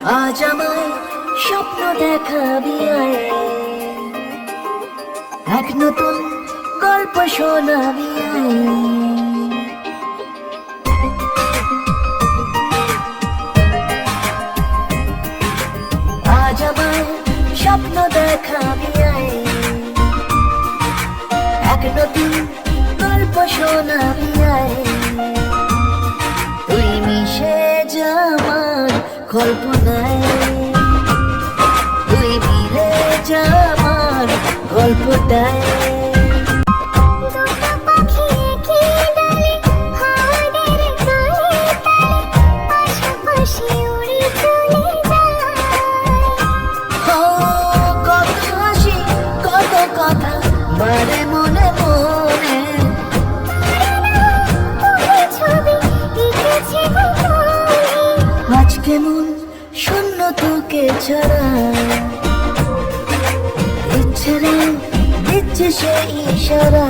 আজ আমায় স্বপ্ন দেখাবি আয়, এক নতুন গল্প শোনাবি আয়। আজ আমায় স্বপ্ন দেখাবি আয়, এক নতুন গল্প শোনাবি আয়। তুই মিশে যা আমার কল্পনায়, তুই মিলে যা আমার গল্পটায়। বারে মনে মনে আজ কেমন শূন্য তোকে ছাড়া, ইচ্ছে রে দিচ্ছে সে ইশারা।